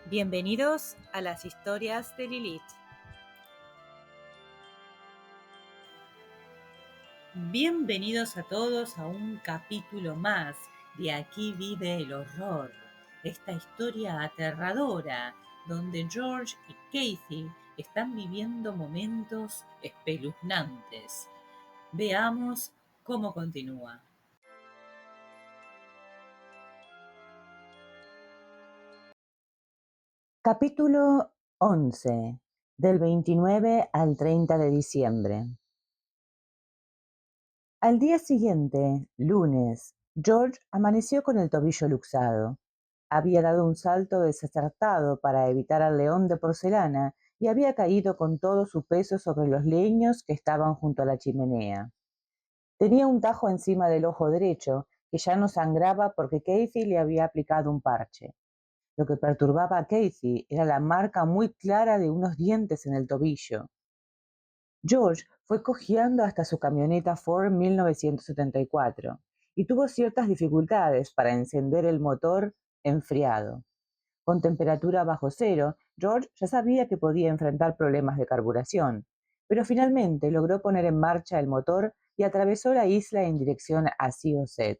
Bienvenidos a las historias de Lilith. Bienvenidos a todos a un capítulo más de Aquí vive el horror. Esta historia aterradora donde George y Kathy están viviendo momentos espeluznantes. Veamos cómo continúa. Capítulo 11, del 29 al 30 de diciembre. Al día siguiente, lunes, George amaneció con el tobillo luxado. Había dado un salto desacertado para evitar al león de porcelana y había caído con todo su peso sobre los leños que estaban junto a la chimenea. Tenía un tajo encima del ojo derecho que ya no sangraba porque Kathy le había aplicado un parche. Lo que perturbaba a Kathy era la marca muy clara de unos dientes en el tobillo. George fue cojeando hasta su camioneta Ford 1974 y tuvo ciertas dificultades para encender el motor enfriado. Con temperatura bajo cero, George ya sabía que podía enfrentar problemas de carburación, pero finalmente logró poner en marcha el motor y atravesó la isla en dirección a Syosset.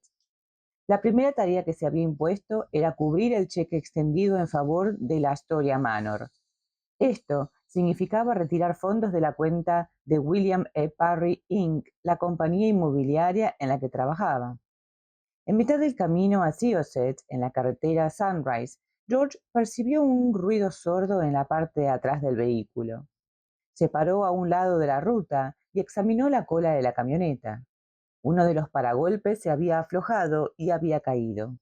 La primera tarea que se había impuesto era cubrir el cheque extendido en favor de la Astoria Manor. Esto significaba retirar fondos de la cuenta de William E. Parry Inc., la compañía inmobiliaria en la que trabajaba. En mitad del camino a Syosset, en la carretera Sunrise, George percibió un ruido sordo en la parte de atrás del vehículo. Se paró a un lado de la ruta y examinó la cola de la camioneta. Uno de los paragolpes se había aflojado y había caído.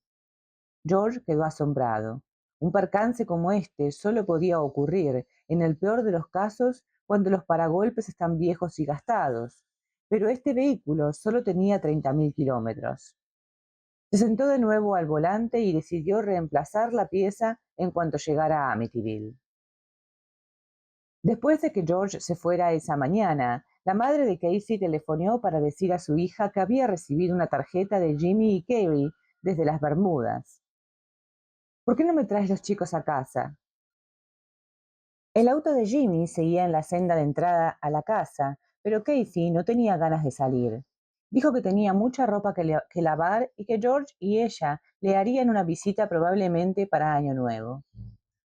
George quedó asombrado. Un percance como este solo podía ocurrir, en el peor de los casos, cuando los paragolpes están viejos y gastados. Pero este vehículo solo tenía 30.000 kilómetros. Se sentó de nuevo al volante y decidió reemplazar la pieza en cuanto llegara a Amityville. Después de que George se fuera esa mañana, la madre de Casey telefonó para decir a su hija que había recibido una tarjeta de Jimmy y Carrie desde las Bermudas. ¿Por qué no me traes los chicos a casa? El auto de Jimmy seguía en la senda de entrada a la casa, pero Casey no tenía ganas de salir. Dijo que tenía mucha ropa que lavar y que George y ella le harían una visita probablemente para Año Nuevo.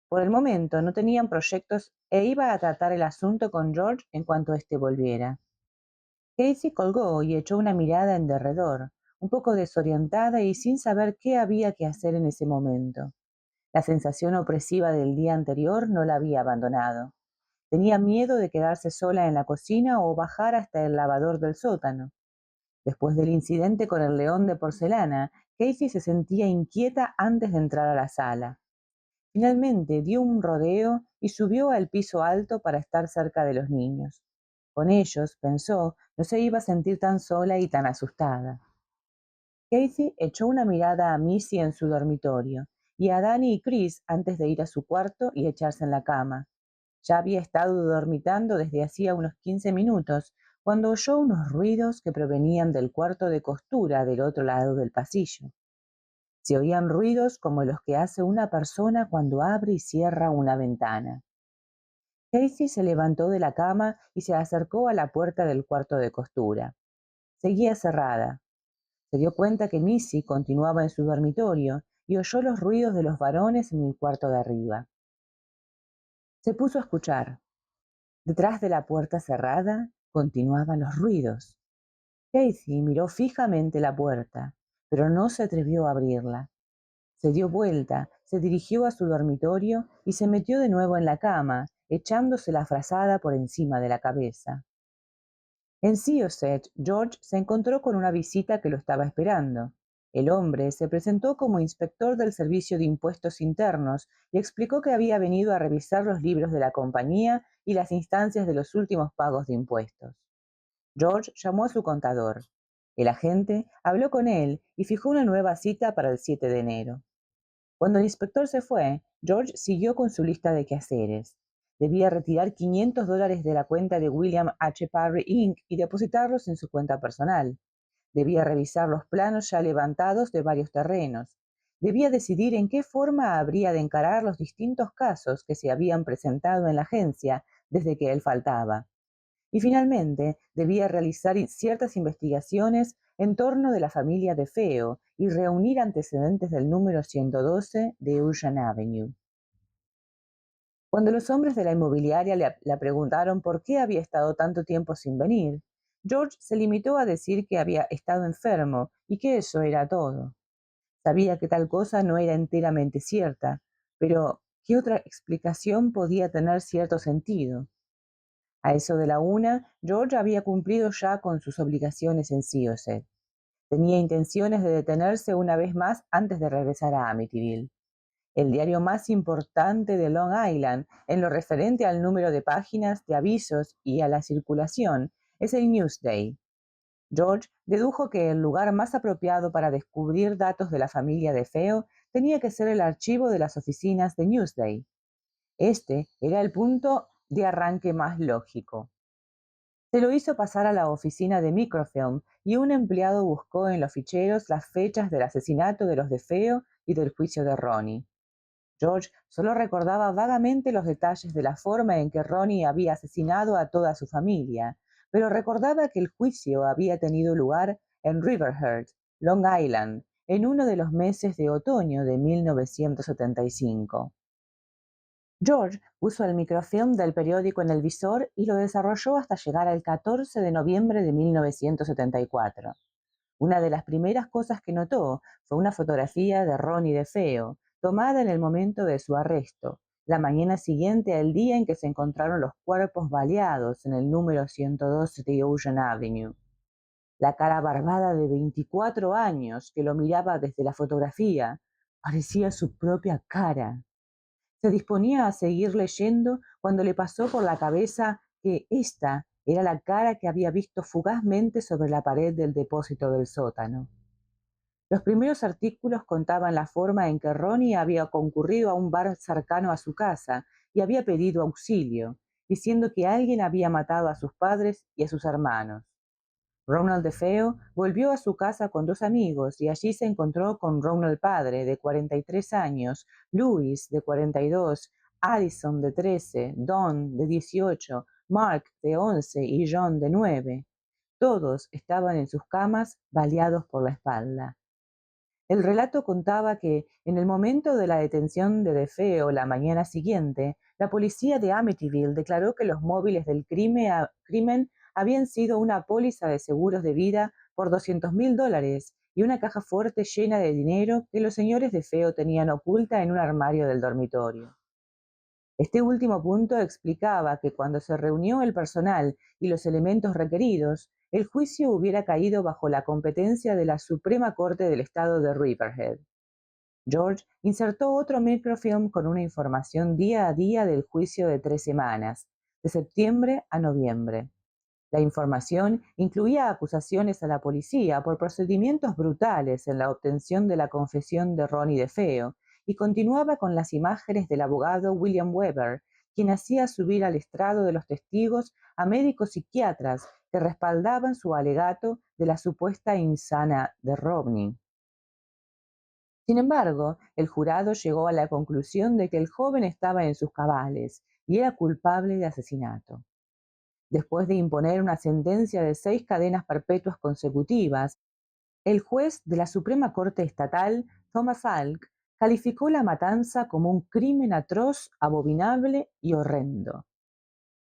Por el momento no tenían proyectos e iba a tratar el asunto con George en cuanto éste volviera. Casey colgó y echó una mirada en derredor, un poco desorientada y sin saber qué había que hacer en ese momento. La sensación opresiva del día anterior no la había abandonado. Tenía miedo de quedarse sola en la cocina o bajar hasta el lavador del sótano. Después del incidente con el león de porcelana, Casey se sentía inquieta antes de entrar a la sala. Finalmente dio un rodeo y subió al piso alto para estar cerca de los niños. Con ellos, pensó, no se iba a sentir tan sola y tan asustada. Casey echó una mirada a Missy en su dormitorio y a Danny y Chris antes de ir a su cuarto y echarse en la cama. Ya había estado dormitando desde hacía unos 15 minutos cuando oyó unos ruidos que provenían del cuarto de costura del otro lado del pasillo. Se oían ruidos como los que hace una persona cuando abre y cierra una ventana. Casey se levantó de la cama y se acercó a la puerta del cuarto de costura. Seguía cerrada. Se dio cuenta que Missy continuaba en su dormitorio y oyó los ruidos de los varones en el cuarto de arriba. Se puso a escuchar. Detrás de la puerta cerrada continuaban los ruidos. Casey miró fijamente la puerta, pero no se atrevió a abrirla. Se dio vuelta, se dirigió a su dormitorio y se metió de nuevo en la cama, echándose la frazada por encima de la cabeza. En Syosset, George se encontró con una visita que lo estaba esperando. El hombre se presentó como inspector del Servicio de Impuestos Internos y explicó que había venido a revisar los libros de la compañía y las instancias de los últimos pagos de impuestos. George llamó a su contador. El agente habló con él y fijó una nueva cita para el 7 de enero. Cuando el inspector se fue, George siguió con su lista de quehaceres. Debía retirar $500 de la cuenta de William H. Parry Inc. y depositarlos en su cuenta personal. Debía revisar los planos ya levantados de varios terrenos. debía decidir en qué forma habría de encarar los distintos casos que se habían presentado en la agencia desde que él faltaba. Y finalmente debía realizar ciertas investigaciones en torno de la familia de Feo y reunir antecedentes del número 112 de Eugene Avenue. Cuando los hombres de la inmobiliaria le preguntaron por qué había estado tanto tiempo sin venir, George se limitó a decir que había estado enfermo y que eso era todo. Sabía que tal cosa no era enteramente cierta, pero ¿qué otra explicación podía tener cierto sentido? A eso de la una, George había cumplido ya con sus obligaciones en Syosset. Tenía intenciones de detenerse una vez más antes de regresar a Amityville, el diario más importante de Long Island en lo referente al número de páginas, de avisos y a la circulación. Es el Newsday. George dedujo que el lugar más apropiado para descubrir datos de la familia de Feo tenía que ser el archivo de las oficinas de Newsday. Este era el punto de arranque más lógico. Se lo hizo pasar a la oficina de Microfilm y un empleado buscó en los ficheros las fechas del asesinato de los de Feo y del juicio de Ronnie. George solo recordaba vagamente los detalles de la forma en que Ronnie había asesinado a toda su familia, pero recordaba que el juicio había tenido lugar en Riverhead, Long Island, en uno de los meses de otoño de 1975. George puso el microfilm del periódico en el visor y lo desarrolló hasta llegar al 14 de noviembre de 1974. Una de las primeras cosas que notó fue una fotografía de Ronnie DeFeo, tomada en el momento de su arresto, la mañana siguiente al día en que se encontraron los cuerpos baleados en el número 112 de Eugene Avenue. La cara barbada de 24 años que lo miraba desde la fotografía parecía su propia cara. Se disponía a seguir leyendo cuando le pasó por la cabeza que esta era la cara que había visto fugazmente sobre la pared del depósito del sótano. Los primeros artículos contaban la forma en que Ronnie había concurrido a un bar cercano a su casa y había pedido auxilio, diciendo que alguien había matado a sus padres y a sus hermanos. Ronald DeFeo volvió a su casa con dos amigos y allí se encontró con Ronald padre, de 43 años, Louis, de 42, Allison, de 13, Don, de 18, Mark, de 11 y John, de 9. Todos estaban en sus camas, baleados por la espalda. El relato contaba que, en el momento de la detención de DeFeo la mañana siguiente, la policía de Amityville declaró que los móviles del crimen habían sido una póliza de seguros de vida por $200,000 y una caja fuerte llena de dinero que los señores DeFeo tenían oculta en un armario del dormitorio. Este último punto explicaba que cuando se reunió el personal y los elementos requeridos, el juicio hubiera caído bajo la competencia de la Suprema Corte del Estado de Riverhead. George insertó otro microfilm con una información día a día del juicio de 3 semanas, de septiembre a noviembre. La información incluía acusaciones a la policía por procedimientos brutales en la obtención de la confesión de Ronnie DeFeo y continuaba con las imágenes del abogado William Weber, quien hacía subir al estrado de los testigos a médicos psiquiatras que respaldaban su alegato de la supuesta insana de Ronnie. Sin embargo, el jurado llegó a la conclusión de que el joven estaba en sus cabales y era culpable de asesinato. Después de imponer una sentencia de 6 cadenas perpetuas consecutivas, el juez de la Suprema Corte Estatal, Thomas Alk, calificó la matanza como un crimen atroz, abominable y horrendo.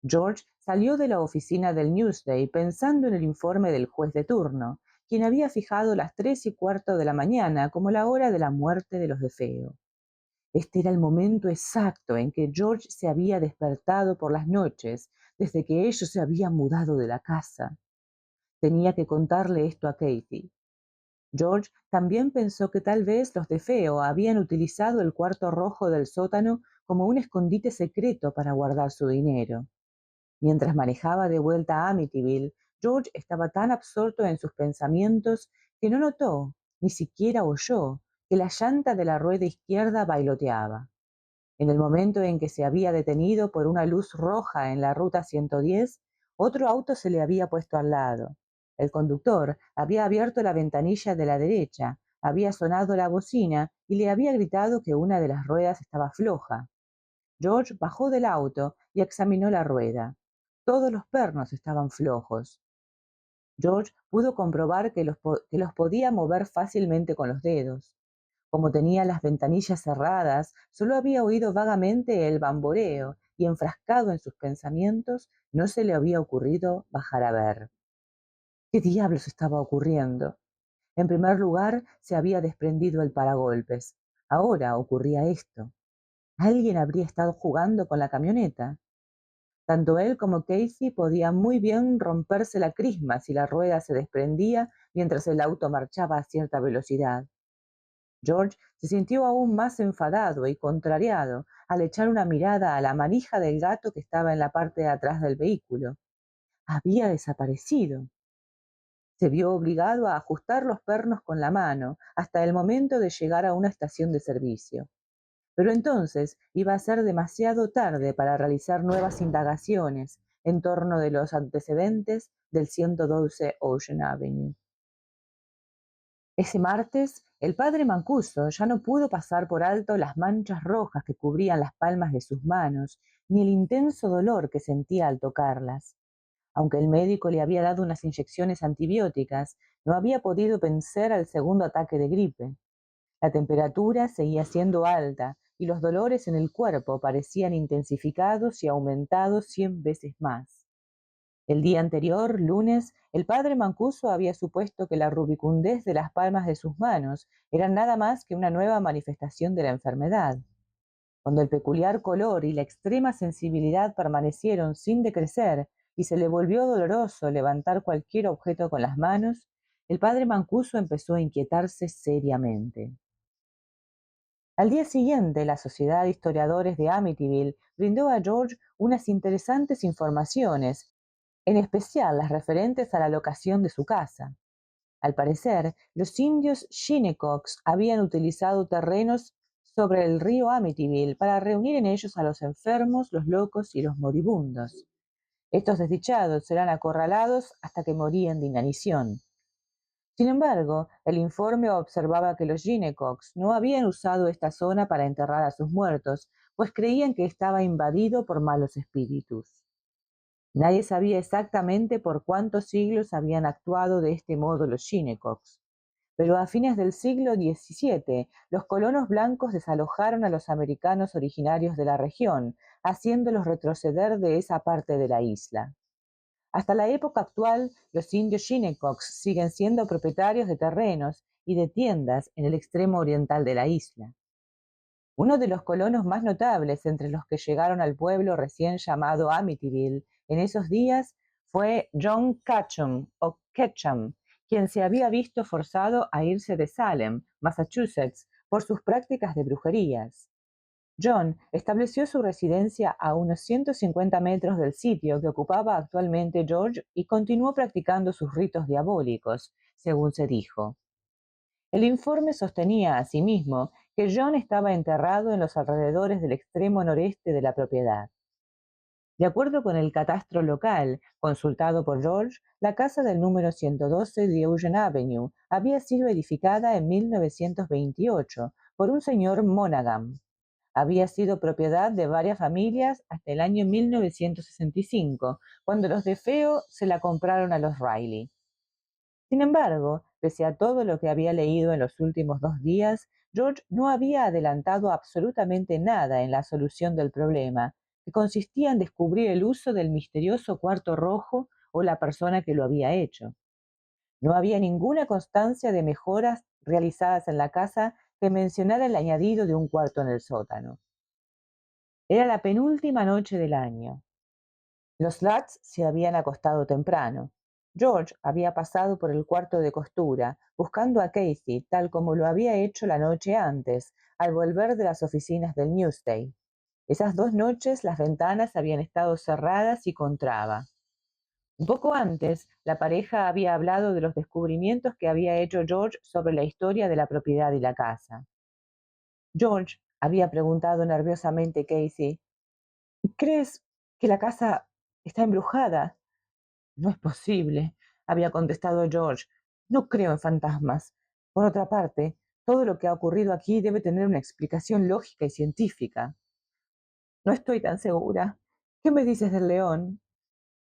George salió de la oficina del Newsday pensando en el informe del juez de turno, quien había fijado las 3:15 de la mañana como la hora de la muerte de los DeFeo. Este era el momento exacto en que George se había despertado por las noches, desde que ellos se habían mudado de la casa. Tenía que contarle esto a Katie. George también pensó que tal vez los DeFeo habían utilizado el cuarto rojo del sótano como un escondite secreto para guardar su dinero. Mientras manejaba de vuelta a Amityville, George estaba tan absorto en sus pensamientos que no notó, ni siquiera oyó, que la llanta de la rueda izquierda bailoteaba. En el momento en que se había detenido por una luz roja en la ruta 110, otro auto se le había puesto al lado. El conductor había abierto la ventanilla de la derecha, había sonado la bocina y le había gritado que una de las ruedas estaba floja. George bajó del auto y examinó la rueda. Todos los pernos estaban flojos. George pudo comprobar que los podía mover fácilmente con los dedos. Como tenía las ventanillas cerradas, solo había oído vagamente el bamboreo y, enfrascado en sus pensamientos, no se le había ocurrido bajar a ver. ¿Qué diablos estaba ocurriendo? En primer lugar, se había desprendido el paragolpes. Ahora ocurría esto. Alguien habría estado jugando con la camioneta. Tanto él como Casey podían muy bien romperse la crisma si la rueda se desprendía mientras el auto marchaba a cierta velocidad. George se sintió aún más enfadado y contrariado al echar una mirada a la manija del gato que estaba en la parte de atrás del vehículo. Había desaparecido. Se vio obligado a ajustar los pernos con la mano hasta el momento de llegar a una estación de servicio. Pero entonces iba a ser demasiado tarde para realizar nuevas indagaciones en torno de los antecedentes del 112 Ocean Avenue. Ese martes, el padre Mancuso ya no pudo pasar por alto las manchas rojas que cubrían las palmas de sus manos, ni el intenso dolor que sentía al tocarlas. Aunque el médico le había dado unas inyecciones antibióticas, no había podido vencer al segundo ataque de gripe. La temperatura seguía siendo alta y los dolores en el cuerpo parecían intensificados y aumentados 100 veces más. El día anterior, lunes, el padre Mancuso había supuesto que la rubicundez de las palmas de sus manos era nada más que una nueva manifestación de la enfermedad. Cuando el peculiar color y la extrema sensibilidad permanecieron sin decrecer y se le volvió doloroso levantar cualquier objeto con las manos, el padre Mancuso empezó a inquietarse seriamente. Al día siguiente, la Sociedad de Historiadores de Amityville brindó a George unas interesantes informaciones, en especial las referentes a la locación de su casa. Al parecer, los indios Shinnecox habían utilizado terrenos sobre el río Amityville para reunir en ellos a los enfermos, los locos y los moribundos. Estos desdichados serán acorralados hasta que morían de inanición. Sin embargo, el informe observaba que los Shinnecox no habían usado esta zona para enterrar a sus muertos, pues creían que estaba invadido por malos espíritus. Nadie sabía exactamente por cuántos siglos habían actuado de este modo los Shinnecox, pero a fines del siglo XVII los colonos blancos desalojaron a los americanos originarios de la región, haciéndolos retroceder de esa parte de la isla. Hasta la época actual, los indios Shinnecox siguen siendo propietarios de terrenos y de tiendas en el extremo oriental de la isla. Uno de los colonos más notables entre los que llegaron al pueblo recién llamado Amityville en esos días fue John Catchum o Ketchum, quien se había visto forzado a irse de Salem, Massachusetts, por sus prácticas de brujerías. John estableció su residencia a unos 150 metros del sitio que ocupaba actualmente George y continuó practicando sus ritos diabólicos, según se dijo. El informe sostenía asimismo que John estaba enterrado en los alrededores del extremo noreste de la propiedad. De acuerdo con el catastro local, consultado por George, la casa del número 112 de Eugene Avenue había sido edificada en 1928 por un señor Monaghan. Había sido propiedad de varias familias hasta el año 1965, cuando los de Feo se la compraron a los Riley. Sin embargo, pese a todo lo que había leído en los últimos 2 días, George no había adelantado absolutamente nada en la solución del problema, que consistía en descubrir el uso del misterioso cuarto rojo o la persona que lo había hecho. No había ninguna constancia de mejoras realizadas en la casa que mencionara el añadido de un cuarto en el sótano. Era la penúltima noche del año. Los Lutz se habían acostado temprano. George había pasado por el cuarto de costura, buscando a Casey, tal como lo había hecho la noche antes, al volver de las oficinas del Newsday. Esas 2 noches las ventanas habían estado cerradas y con traba. Un poco antes, la pareja había hablado de los descubrimientos que había hecho George sobre la historia de la propiedad y la casa. George había preguntado nerviosamente a Casey, ¿crees que la casa está embrujada? No es posible, había contestado George. No creo en fantasmas. Por otra parte, todo lo que ha ocurrido aquí debe tener una explicación lógica y científica. No estoy tan segura. ¿Qué me dices del león?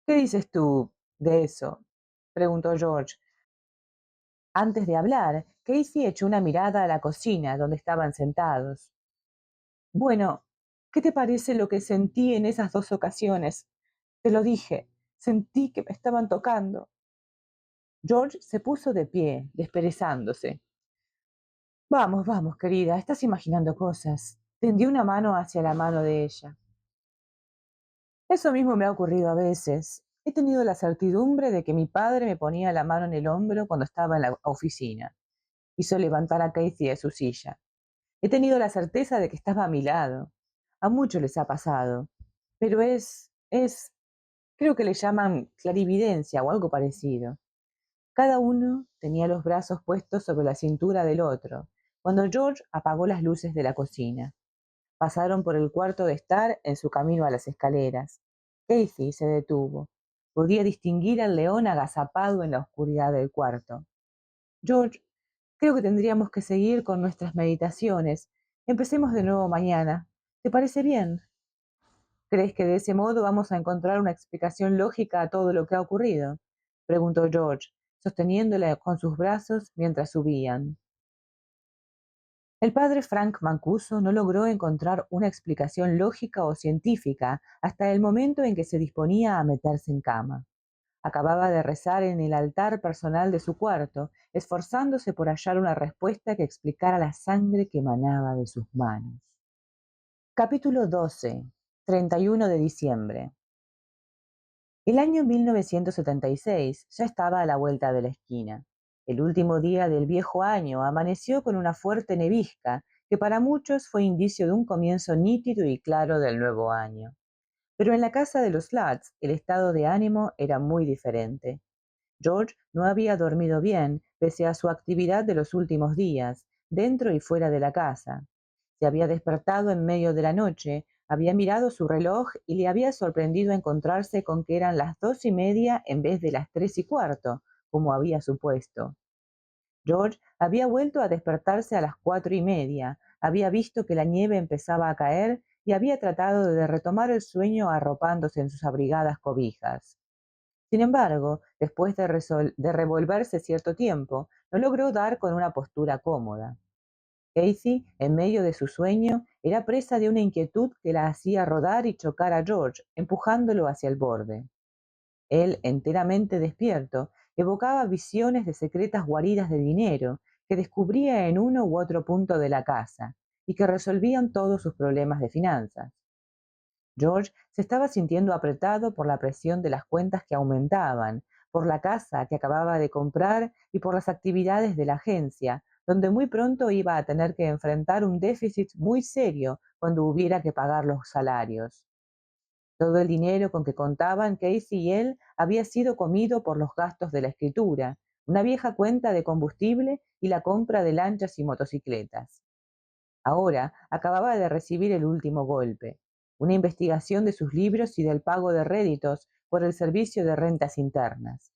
¿Qué dices tú de eso? Preguntó George. Antes de hablar, Casey echó una mirada a la cocina donde estaban sentados. Bueno, ¿qué te parece lo que sentí en esas dos ocasiones? Te lo dije, sentí que me estaban tocando. George se puso de pie, desperezándose. Vamos, vamos, querida, estás imaginando cosas. Tendió una mano hacia la mano de ella. Eso mismo me ha ocurrido a veces. He tenido la certidumbre de que mi padre me ponía la mano en el hombro cuando estaba en la oficina. Hizo levantar a Casey de su silla. He tenido la certeza de que estaba a mi lado. A muchos les ha pasado. Pero creo que le llaman clarividencia o algo parecido. Cada uno tenía los brazos puestos sobre la cintura del otro, cuando George apagó las luces de la cocina. Pasaron por el cuarto de estar en su camino a las escaleras. Casey se detuvo. Podía distinguir al león agazapado en la oscuridad del cuarto. George, creo que tendríamos que seguir con nuestras meditaciones. Empecemos de nuevo mañana. ¿Te parece bien? ¿Crees que de ese modo vamos a encontrar una explicación lógica a todo lo que ha ocurrido? Preguntó George, sosteniéndola con sus brazos mientras subían. El padre Frank Mancuso no logró encontrar una explicación lógica o científica hasta el momento en que se disponía a meterse en cama. Acababa de rezar en el altar personal de su cuarto, esforzándose por hallar una respuesta que explicara la sangre que emanaba de sus manos. Capítulo 12. 31 de diciembre. El año 1976 ya estaba a la vuelta de la esquina. El último día del viejo año amaneció con una fuerte nevisca que para muchos fue indicio de un comienzo nítido y claro del nuevo año. Pero en la casa de los Lutz el estado de ánimo era muy diferente. George no había dormido bien pese a su actividad de los últimos días, dentro y fuera de la casa. Se había despertado en medio de la noche, había mirado su reloj y le había sorprendido encontrarse con que eran las 2:30 en vez de las 3:15, como había supuesto. George había vuelto a despertarse a las 4:30, había visto que la nieve empezaba a caer y había tratado de retomar el sueño arropándose en sus abrigadas cobijas. Sin embargo, después de revolverse cierto tiempo, no logró dar con una postura cómoda. Casey, en medio de su sueño, era presa de una inquietud que la hacía rodar y chocar a George, empujándolo hacia el borde. Él, enteramente despierto, evocaba visiones de secretas guaridas de dinero que descubría en uno u otro punto de la casa y que resolvían todos sus problemas de finanzas. George se estaba sintiendo apretado por la presión de las cuentas que aumentaban, por la casa que acababa de comprar y por las actividades de la agencia, donde muy pronto iba a tener que enfrentar un déficit muy serio cuando hubiera que pagar los salarios. Todo el dinero con que contaban Casey y él había sido comido por los gastos de la escritura, una vieja cuenta de combustible y la compra de lanchas y motocicletas. Ahora acababa de recibir el último golpe, una investigación de sus libros y del pago de réditos por el servicio de rentas internas.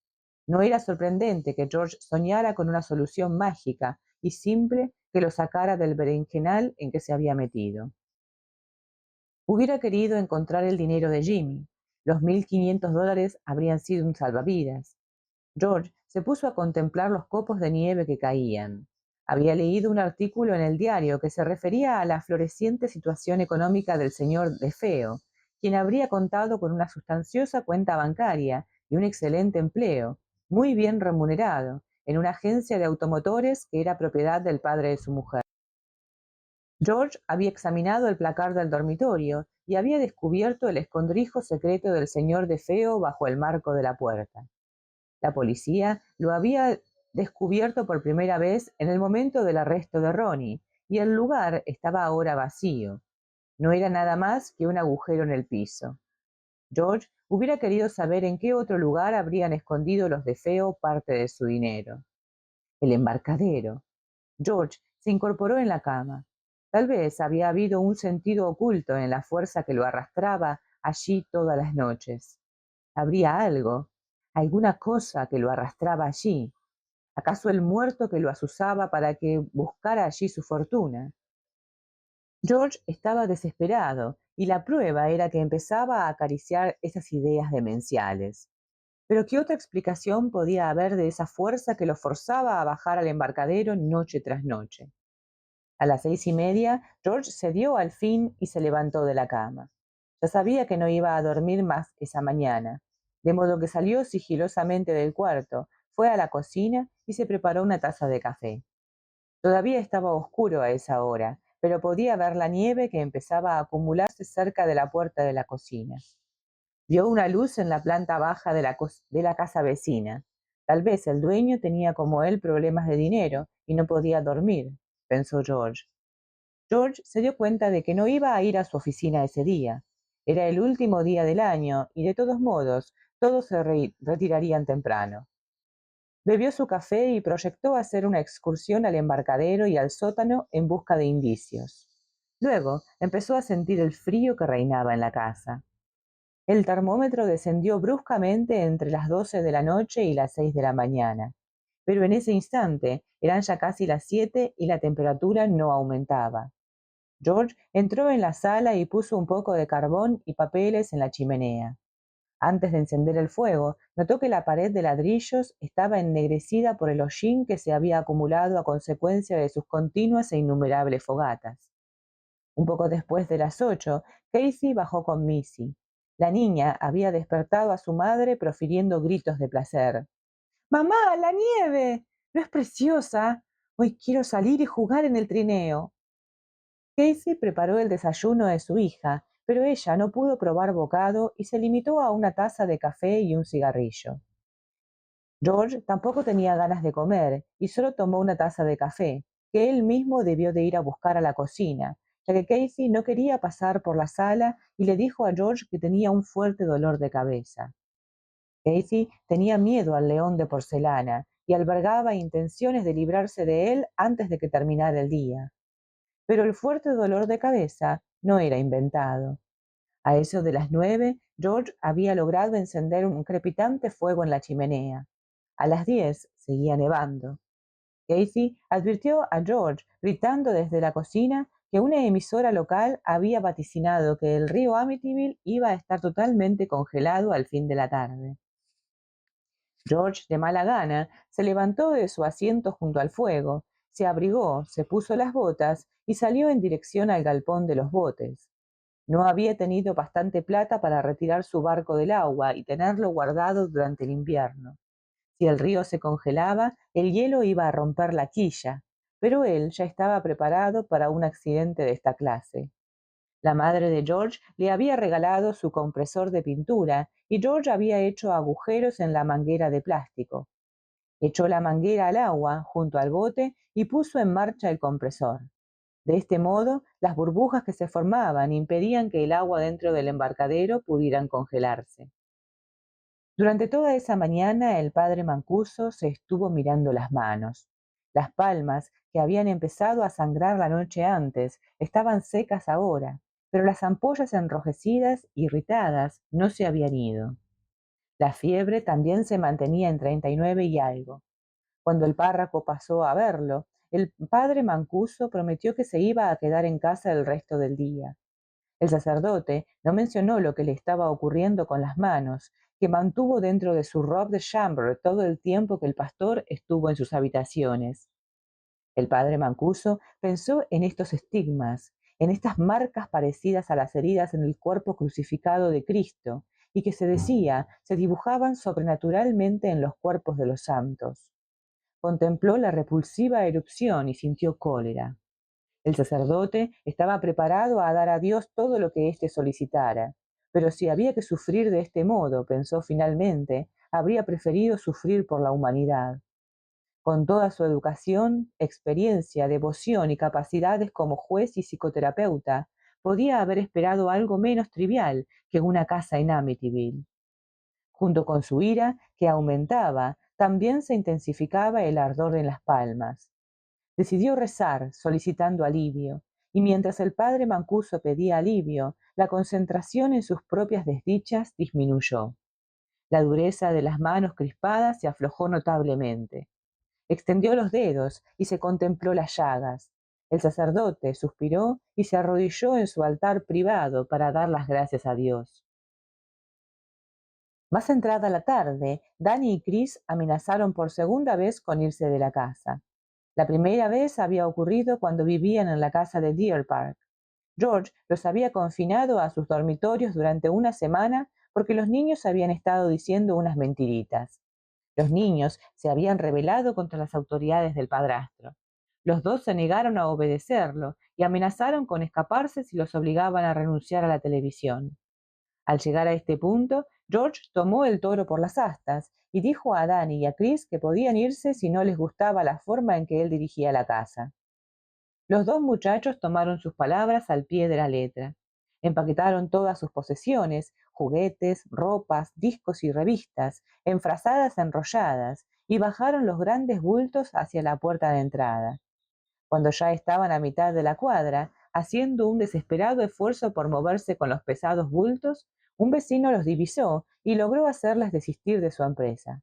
No era sorprendente que George soñara con una solución mágica y simple que lo sacara del berenjenal en que se había metido. Hubiera querido encontrar el dinero de Jimmy. Los $1,500 habrían sido un salvavidas. George se puso a contemplar los copos de nieve que caían. Había leído un artículo en el diario que se refería a la floreciente situación económica del señor DeFeo, quien habría contado con una sustanciosa cuenta bancaria y un excelente empleo, muy bien remunerado, en una agencia de automotores que era propiedad del padre de su mujer. George había examinado el placar del dormitorio y había descubierto el escondrijo secreto del señor DeFeo bajo el marco de la puerta. La policía lo había descubierto por primera vez en el momento del arresto de Ronnie, y el lugar estaba ahora vacío. No era nada más que un agujero en el piso. George hubiera querido saber en qué otro lugar habrían escondido los de Feo parte de su dinero. El embarcadero. George se incorporó en la cama. Tal vez había habido un sentido oculto en la fuerza que lo arrastraba allí todas las noches. Habría algo, alguna cosa que lo arrastraba allí. ¿Acaso el muerto que lo azuzaba para que buscara allí su fortuna? George estaba desesperado, y la prueba era que empezaba a acariciar esas ideas demenciales. Pero ¿qué otra explicación podía haber de esa fuerza que lo forzaba a bajar al embarcadero noche tras noche? A las 6:30, George cedió al fin y se levantó de la cama. Ya sabía que no iba a dormir más esa mañana, de modo que salió sigilosamente del cuarto, fue a la cocina y se preparó una taza de café. Todavía estaba oscuro a esa hora, pero podía ver la nieve que empezaba a acumularse cerca de la puerta de la cocina. Vio una luz en la planta baja de la casa vecina. Tal vez el dueño tenía como él problemas de dinero y no podía dormir, pensó George. George se dio cuenta de que no iba a ir a su oficina ese día. Era el último día del año y de todos modos todos se retirarían temprano. Bebió su café y proyectó hacer una excursión al embarcadero y al sótano en busca de indicios. Luego empezó a sentir el frío que reinaba en la casa. El termómetro descendió bruscamente entre las 12 de la noche y las 6 de la mañana, pero en ese instante eran ya casi las 7 y la temperatura no aumentaba. George entró en la sala y puso un poco de carbón y papeles en la chimenea. Antes de encender el fuego, notó que la pared de ladrillos estaba ennegrecida por el hollín que se había acumulado a consecuencia de sus continuas e innumerables fogatas. Un poco después de las 8, Casey bajó con Missy. La niña había despertado a su madre profiriendo gritos de placer. ¡Mamá, la nieve! ¿No es preciosa? Hoy quiero salir y jugar en el trineo. Casey preparó el desayuno de su hija, pero ella no pudo probar bocado y se limitó a una taza de café y un cigarrillo. George tampoco tenía ganas de comer y solo tomó una taza de café, que él mismo debió de ir a buscar a la cocina, ya que Casey no quería pasar por la sala y le dijo a George que tenía un fuerte dolor de cabeza. Casey tenía miedo al león de porcelana y albergaba intenciones de librarse de él antes de que terminara el día. Pero el fuerte dolor de cabeza no era inventado. A eso de las 9, George había logrado encender un crepitante fuego en la chimenea. A las 10 seguía nevando. Casey advirtió a George, gritando desde la cocina, que una emisora local había vaticinado que el río Amityville iba a estar totalmente congelado al fin de la tarde. George, de mala gana, se levantó de su asiento junto al fuego, se abrigó, se puso las botas y salió en dirección al galpón de los botes. No había tenido bastante plata para retirar su barco del agua y tenerlo guardado durante el invierno. Si el río se congelaba, el hielo iba a romper la quilla, pero él ya estaba preparado para un accidente de esta clase. La madre de George le había regalado su compresor de pintura y George había hecho agujeros en la manguera de plástico. Echó la manguera al agua junto al bote y puso en marcha el compresor. De este modo, las burbujas que se formaban impedían que el agua dentro del embarcadero pudieran congelarse. Durante toda esa mañana el padre Mancuso se estuvo mirando las manos. Las palmas, que habían empezado a sangrar la noche antes, estaban secas ahora, pero las ampollas enrojecidas, irritadas, no se habían ido. La fiebre también se mantenía en 39 y algo. Cuando el párroco pasó a verlo, el padre Mancuso prometió que se iba a quedar en casa el resto del día. El sacerdote no mencionó lo que le estaba ocurriendo con las manos, que mantuvo dentro de su robe de chambre todo el tiempo que el pastor estuvo en sus habitaciones. El padre Mancuso pensó en estos estigmas, en estas marcas parecidas a las heridas en el cuerpo crucificado de Cristo, y que se decía se dibujaban sobrenaturalmente en los cuerpos de los santos. Contempló la repulsiva erupción y sintió cólera. El sacerdote estaba preparado a dar a Dios todo lo que éste solicitara, pero si había que sufrir de este modo, pensó finalmente, habría preferido sufrir por la humanidad. Con toda su educación, experiencia, devoción y capacidades como juez y psicoterapeuta, podía haber esperado algo menos trivial que una casa en Amityville. Junto con su ira, que aumentaba, también se intensificaba el ardor en las palmas. Decidió rezar, solicitando alivio, y mientras el padre Mancuso pedía alivio, la concentración en sus propias desdichas disminuyó. La dureza de las manos crispadas se aflojó notablemente. extendió los dedos y se contempló las llagas. El sacerdote suspiró y se arrodilló en su altar privado para dar las gracias a Dios. Más entrada la tarde, Danny y Chris amenazaron por segunda vez con irse de la casa. La primera vez había ocurrido cuando vivían en la casa de Deer Park. George los había confinado a sus dormitorios durante una semana porque los niños habían estado diciendo unas mentiritas. Los niños se habían rebelado contra las autoridades del padrastro. Los dos se negaron a obedecerlo y amenazaron con escaparse si los obligaban a renunciar a la televisión. Al llegar a este punto, George tomó el toro por las astas y dijo a Danny y a Chris que podían irse si no les gustaba la forma en que él dirigía la casa. Los dos muchachos tomaron sus palabras al pie de la letra. Empaquetaron todas sus posesiones, juguetes, ropas, discos y revistas, en frazadas enrolladas, y bajaron los grandes bultos hacia la puerta de entrada. Cuando ya estaban a mitad de la cuadra, haciendo un desesperado esfuerzo por moverse con los pesados bultos, un vecino los divisó y logró hacerles desistir de su empresa.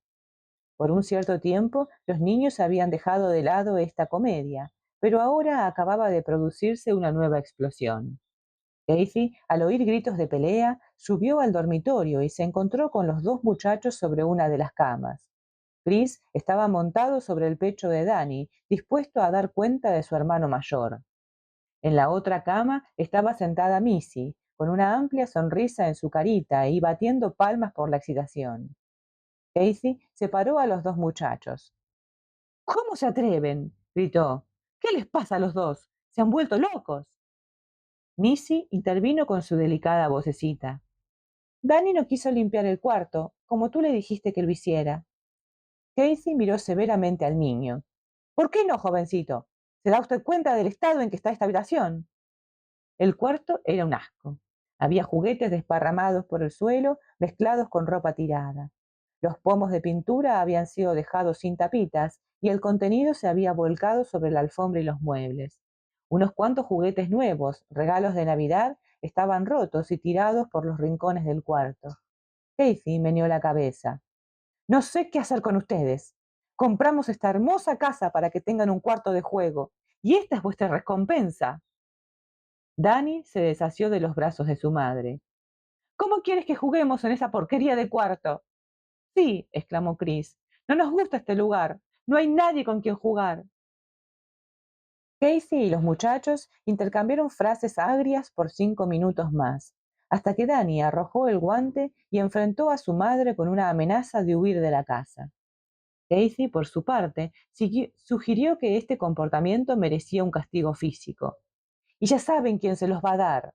Por un cierto tiempo, los niños habían dejado de lado esta comedia, pero ahora acababa de producirse una nueva explosión. Casey, al oír gritos de pelea, subió al dormitorio y se encontró con los dos muchachos sobre una de las camas. Chris estaba montado sobre el pecho de Danny, dispuesto a dar cuenta de su hermano mayor. En la otra cama estaba sentada Missy, con una amplia sonrisa en su carita y batiendo palmas por la excitación. Casey separó a los dos muchachos. ¿Cómo se atreven?, gritó. ¿Qué les pasa a los dos? ¿Se han vuelto locos? Missy intervino con su delicada vocecita. Danny no quiso limpiar el cuarto, como tú le dijiste que lo hiciera. Casey miró severamente al niño. ¿Por qué no, jovencito? ¿Se da usted cuenta del estado en que está esta habitación? El cuarto era un asco. Había juguetes desparramados por el suelo, mezclados con ropa tirada. Los pomos de pintura habían sido dejados sin tapitas y el contenido se había volcado sobre la alfombra y los muebles. Unos cuantos juguetes nuevos, regalos de Navidad, estaban rotos y tirados por los rincones del cuarto. Casey meneó la cabeza. No sé qué hacer con ustedes. Compramos esta hermosa casa para que tengan un cuarto de juego, y esta es vuestra recompensa. Danny se desasió de los brazos de su madre. ¿Cómo quieres que juguemos en esa porquería de cuarto? Sí, exclamó Chris. No nos gusta este lugar. No hay nadie con quien jugar. Casey y los muchachos intercambiaron frases agrias por 5 minutos más, hasta que Danny arrojó el guante y enfrentó a su madre con una amenaza de huir de la casa. Casey, por su parte, sugirió que este comportamiento merecía un castigo físico. Y ya saben quién se los va a dar.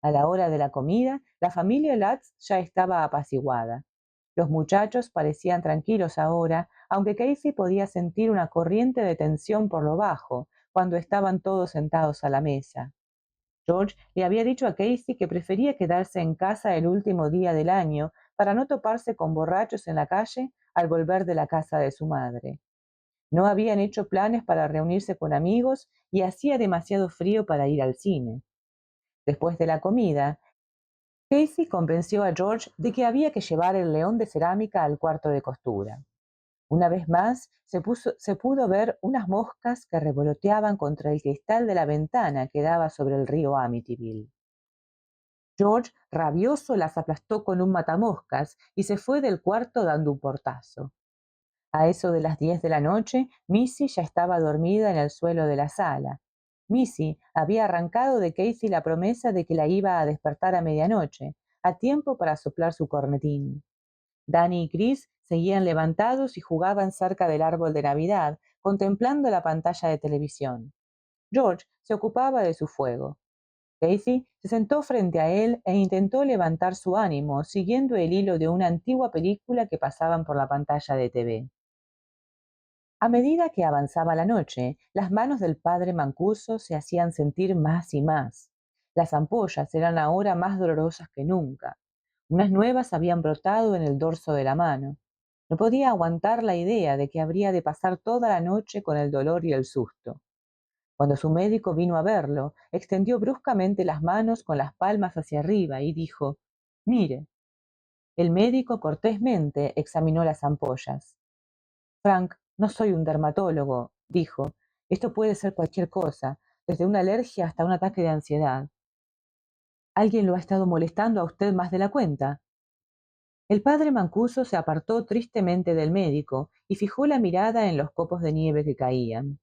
A la hora de la comida, la familia Lutz ya estaba apaciguada. Los muchachos parecían tranquilos ahora, aunque Casey podía sentir una corriente de tensión por lo bajo cuando estaban todos sentados a la mesa. George le había dicho a Casey que prefería quedarse en casa el último día del año para no toparse con borrachos en la calle al volver de la casa de su madre. No habían hecho planes para reunirse con amigos y hacía demasiado frío para ir al cine. Después de la comida, Casey convenció a George de que había que llevar el león de cerámica al cuarto de costura. Una vez más, se pudo ver unas moscas que revoloteaban contra el cristal de la ventana que daba sobre el río Amityville. George, rabioso, las aplastó con un matamoscas y se fue del cuarto dando un portazo. A eso de las 10 de la noche, Missy ya estaba dormida en el suelo de la sala. Missy había arrancado de Casey la promesa de que la iba a despertar a medianoche, a tiempo para soplar su cornetín. Danny y Chris seguían levantados y jugaban cerca del árbol de Navidad, contemplando la pantalla de televisión. George se ocupaba de su fuego. Casey se sentó frente a él e intentó levantar su ánimo, siguiendo el hilo de una antigua película que pasaban por la pantalla de TV. A medida que avanzaba la noche, las manos del padre Mancuso se hacían sentir más y más. Las ampollas eran ahora más dolorosas que nunca. Unas nuevas habían brotado en el dorso de la mano. No podía aguantar la idea de que habría de pasar toda la noche con el dolor y el susto. Cuando su médico vino a verlo, extendió bruscamente las manos con las palmas hacia arriba y dijo: «Mire». El médico cortésmente examinó las ampollas. «Frank, No soy un dermatólogo, dijo. Esto puede ser cualquier cosa, desde una alergia hasta un ataque de ansiedad. ¿Alguien lo ha estado molestando a usted más de la cuenta? El padre Mancuso se apartó tristemente del médico y fijó la mirada en los copos de nieve que caían.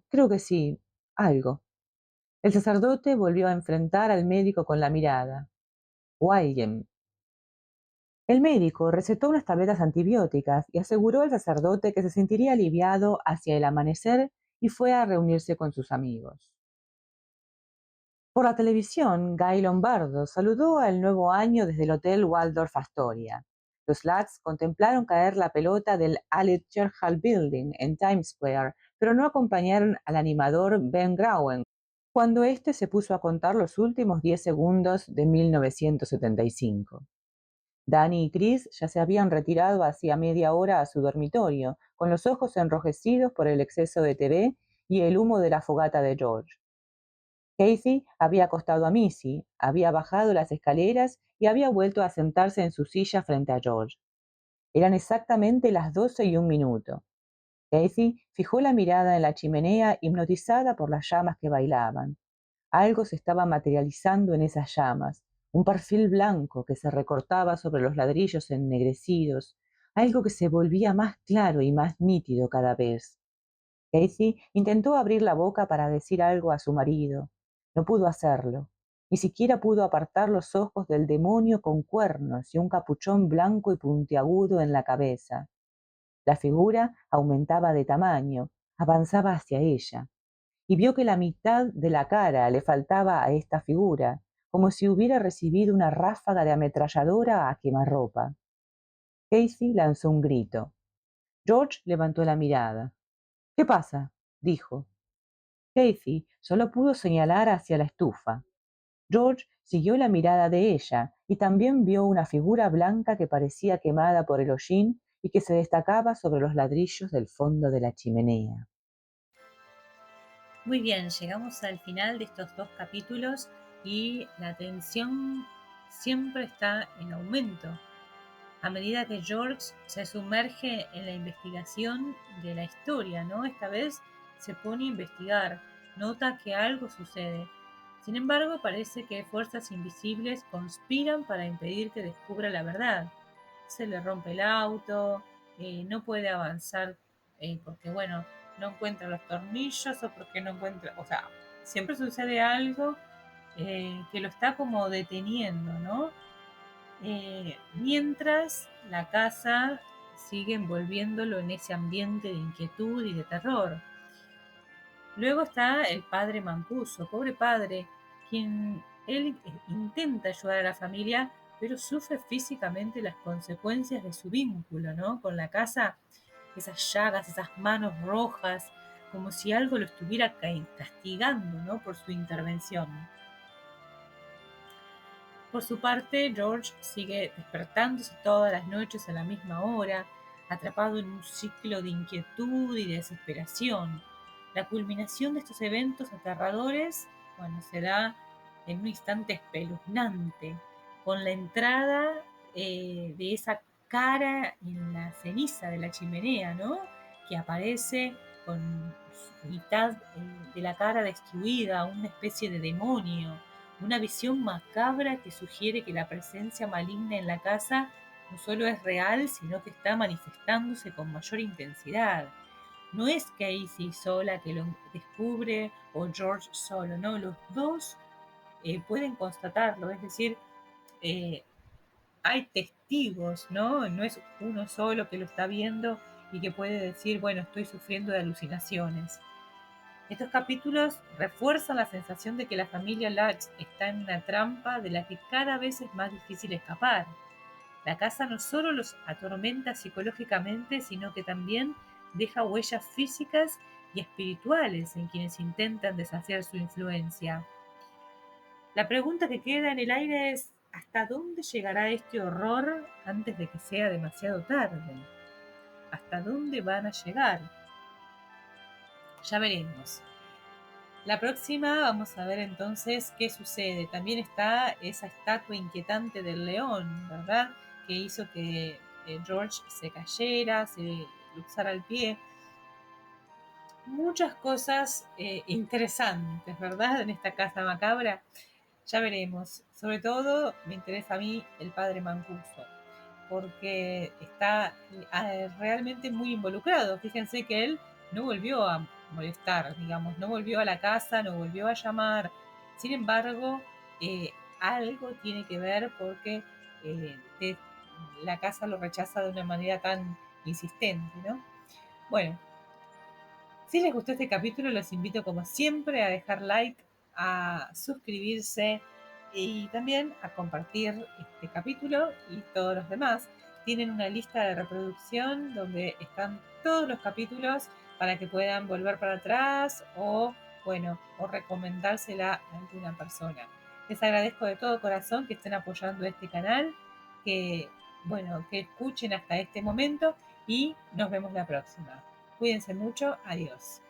Creo que sí, algo. El sacerdote volvió a enfrentar al médico con la mirada. O alguien. El médico recetó unas tabletas antibióticas y aseguró al sacerdote que se sentiría aliviado hacia el amanecer y fue a reunirse con sus amigos. Por la televisión, Guy Lombardo saludó al nuevo año desde el Hotel Waldorf Astoria. Los Lads contemplaron caer la pelota del Allied Churchill Building en Times Square, pero no acompañaron al animador Ben Grauen cuando éste se puso a contar los últimos 10 segundos de 1975. Danny y Chris ya se habían retirado hacía media hora a su dormitorio, con los ojos enrojecidos por el exceso de TV y el humo de la fogata de George. Casey había acostado a Missy, había bajado las escaleras y había vuelto a sentarse en su silla frente a George. Eran exactamente las 12:01. Casey fijó la mirada en la chimenea hipnotizada por las llamas que bailaban. Algo se estaba materializando en esas llamas, un perfil blanco que se recortaba sobre los ladrillos ennegrecidos, algo que se volvía más claro y más nítido cada vez. Casey intentó abrir la boca para decir algo a su marido. No pudo hacerlo. Ni siquiera pudo apartar los ojos del demonio con cuernos y un capuchón blanco y puntiagudo en la cabeza. La figura aumentaba de tamaño, avanzaba hacia ella, y vio que la mitad de la cara le faltaba a esta figura, como si hubiera recibido una ráfaga de ametralladora a quemarropa. Casey lanzó un grito. George levantó la mirada. ¿Qué pasa? Dijo. Casey solo pudo señalar hacia la estufa. George siguió la mirada de ella y también vio una figura blanca que parecía quemada por el hollín y que se destacaba sobre los ladrillos del fondo de la chimenea. Muy bien, llegamos al final de estos 2 capítulos y la tensión siempre está en aumento. A medida que George se sumerge en la investigación de la historia, ¿no? Esta vez se pone a investigar, nota que algo sucede. Sin embargo, parece que fuerzas invisibles conspiran para impedir que descubra la verdad. Se le rompe el auto, no puede avanzar porque, bueno, no encuentra los tornillos o porque no encuentra, o sea, siempre sucede algo que lo está como deteniendo, ¿no? Mientras la casa sigue envolviéndolo en ese ambiente de inquietud y de terror. Luego está el padre Mancuso, pobre padre, quien él intenta ayudar a la familia, pero sufre físicamente las consecuencias de su vínculo, ¿no? Con la casa, esas llagas, esas manos rojas, como si algo lo estuviera castigando, ¿no? Por su intervención. Por su parte, George sigue despertándose todas las noches a la misma hora, atrapado en un ciclo de inquietud y de desesperación. La culminación de estos eventos aterradores, bueno, se da en un instante espeluznante, con la entrada de esa cara en la ceniza de la chimenea, ¿no? Que aparece con su mitad de la cara destruida, una especie de demonio, una visión macabra que sugiere que la presencia maligna en la casa no solo es real, sino que está manifestándose con mayor intensidad. No es Casey sola que lo descubre o George solo, no, los dos pueden constatarlo, es decir, eh, hay testigos, ¿no? No es uno solo que lo está viendo y que puede decir, bueno, estoy sufriendo de alucinaciones. Estos capítulos refuerzan la sensación de que la familia Lutz está en una trampa de la que cada vez es más difícil escapar. La casa no solo los atormenta psicológicamente, sino que también deja huellas físicas y espirituales en quienes intentan desafiar su influencia. La pregunta que queda en el aire es, ¿hasta dónde llegará este horror antes de que sea demasiado tarde? ¿Hasta dónde van a llegar? Ya veremos. La próxima vamos a ver entonces qué sucede. También está esa estatua inquietante del león, ¿verdad? Que hizo que George se cayera, se luxara el pie. muchas cosas interesantes, ¿verdad? En esta casa macabra. Ya veremos. Sobre todo me interesa a mí el padre Mancuso, porque está realmente muy involucrado. Fíjense que él no volvió a molestar, digamos, no volvió a la casa, no volvió a llamar. Sin embargo, eh, algo tiene que ver porque la casa lo rechaza de una manera tan insistente, ¿no? Bueno, si les gustó este capítulo, los invito como siempre a dejar like, a suscribirse y también a compartir este capítulo y todos los demás. Tienen una lista de reproducción donde están todos los capítulos para que puedan volver para atrás o, bueno, o recomendársela a alguna persona. Les agradezco de todo corazón que estén apoyando este canal, que, bueno, que escuchen hasta este momento y nos vemos la próxima. Cuídense mucho, adiós.